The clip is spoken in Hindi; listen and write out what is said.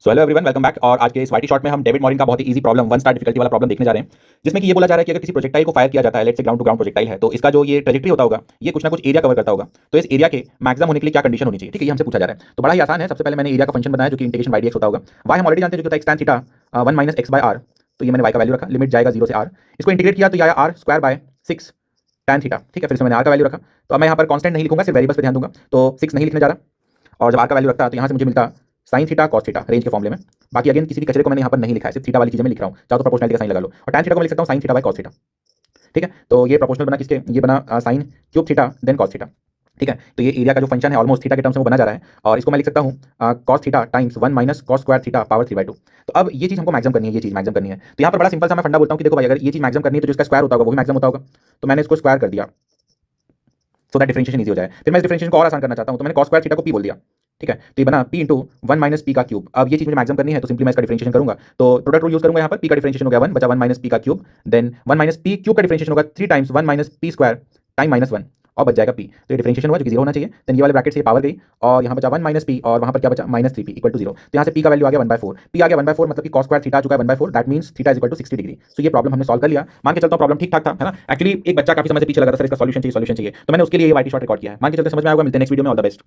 So hello everyone, welcome back. और आज के इस वाईटी शॉट में हम डेविड मॉरिन का बहुत ही easy problem, one star difficulty वाला प्रॉब्लम देखने जा रहे हैं, जिसमें कि ये बोला जा रहा है कि अगर किसी प्रोजेक्टाइल को फायर किया जाता है, let's say ground to ground projectile है, तो इसका जो ये ट्रेजेक्टरी होता होगा ये कुछ ना कुछ एरिया कवर करता होगा। तो इस एरिया के मैक्सिमम होने के लिए क्या कंडीशन होनी चाहिए, ठीक है, ये हमसे पूछा जा रहा है। तो बड़ा ही आसान है। सबसे पहले मैंने एरिया का फंक्शन बनाया जो कि इंटीग्रेशन बाई dx होता होगा। वाई हम ऑलरेडी जानते हैं जो कि होता है tan theta 1 minus x by r. तो ये मैंने वाई का वैल्यू रखा, लिमिट जाएगा 0 से आर। इसको इंटीग्रेट किया तो ये आया r square by 6 tan theta, ठीक है। फिर से मैंने आर का वैल्यू रखा। तो अब मैं यहाँ पर कॉन्स्टेंट नहीं लिखूंगा, सिर्फ वेरिएबल्स पे ध्यान दूंगा। तो 6 नहीं लिखने जा रहा। और जब आर का वैल्यू रखता है तो यहाँ से मुझे मिलता sine theta cos theta range के फॉर्मूले में। बाकी अगेन किसी भी कचरे को मैंने यहाँ पर नहीं लिखा है, सिर्फ थीटा वाली चीजें मैं लिख रहा हूँ। चाहो तो प्रोपोर्शनलिटी का साइन लगा लो। और tan थीटा को मैं लिख सकता हूँ sine theta by cos theta, ठीक है। तो ये प्रोपोर्शनल बना किसके, ये बना sine cube theta then cos theta, ठीक है। तो ये एरिया का जो फंक्शन है ऑलमोस्ट थीटा के टर्म्स में वो बना जा रहा है। और इसको मैं लिख सकता हूँ cos theta times 1 minus cos square theta power 3/2। तो अब ये चीज हमको मैक्सिमम करनी है, ये चीज मैक्सिमम करनी है। तो यहाँ पर बड़ा सिंपल सा मैं फंडा बोलता हूँ कि देखो भाई, अगर ये चीज मैक्सिमम करनी है तो जो इसका स्क्वायर होता होगा वो भी मैक्सिमम होता होगा। तो मैंने इसको स्क्वायर कर दिया सो दैट डिफरेंशिएशन इजी हो जाए। फिर मैं इस डिफरेंशिएशन को और आसान करना चाहता हूँ, तो मैंने कॉस स्क्वायर थीटा को पी बोल दिया, ठीक है। तो ये बना p इंटू 1 माइनस पी का क्यूब। अब ये चीज मुझे मैक्सिमम करनी है तो सिंपली मैं इसका डिफरेंशिएशन करूंगा। तो प्रोडक्ट रूल यूज करूंगा यहाँ पर। p का डिफरेंशिएशन हो गया 1 बचा 1 माइनस पी का cube, then 1 minus p cube का डिफरेंशिएशन होगा 3 times 1 minus p square time minus 1 और बच जाएगा p। तो ये डिफरेंशिएशन हुआ जो कि 0 होना चाहिए। देन ये वाले ब्रैकेट से पावर गई और यहाँ बचा 1 माइनस पी और वहाँ पर क्या बचा माइनस 3p इक्वल टू 0। तो यहाँ से p का वैल्यू आ गया 1/4। p आ गया 1/4 मतलब कि cos स्क्वायर थीटा आ चुका है 1/4, that means theta is equal to 60 degree. So ये प्रॉब्लम हमने सॉल्व कर लिया। मान के चलता हूँ प्रॉब्लम ठीक ठाक था, है ना। एक्चुअली एक बच्चा काफी समय से पीछे लगा था, सर इसका सॉल्यूशन चाहिए, सॉल्यूशन चाहिए। तो मैंने उसके लिए ये वाईटी शॉट रिकॉर्ड किया है। मान के चलते समझ में आएगा। मिलते हैं नेक्स्ट वीडियो में। All the best.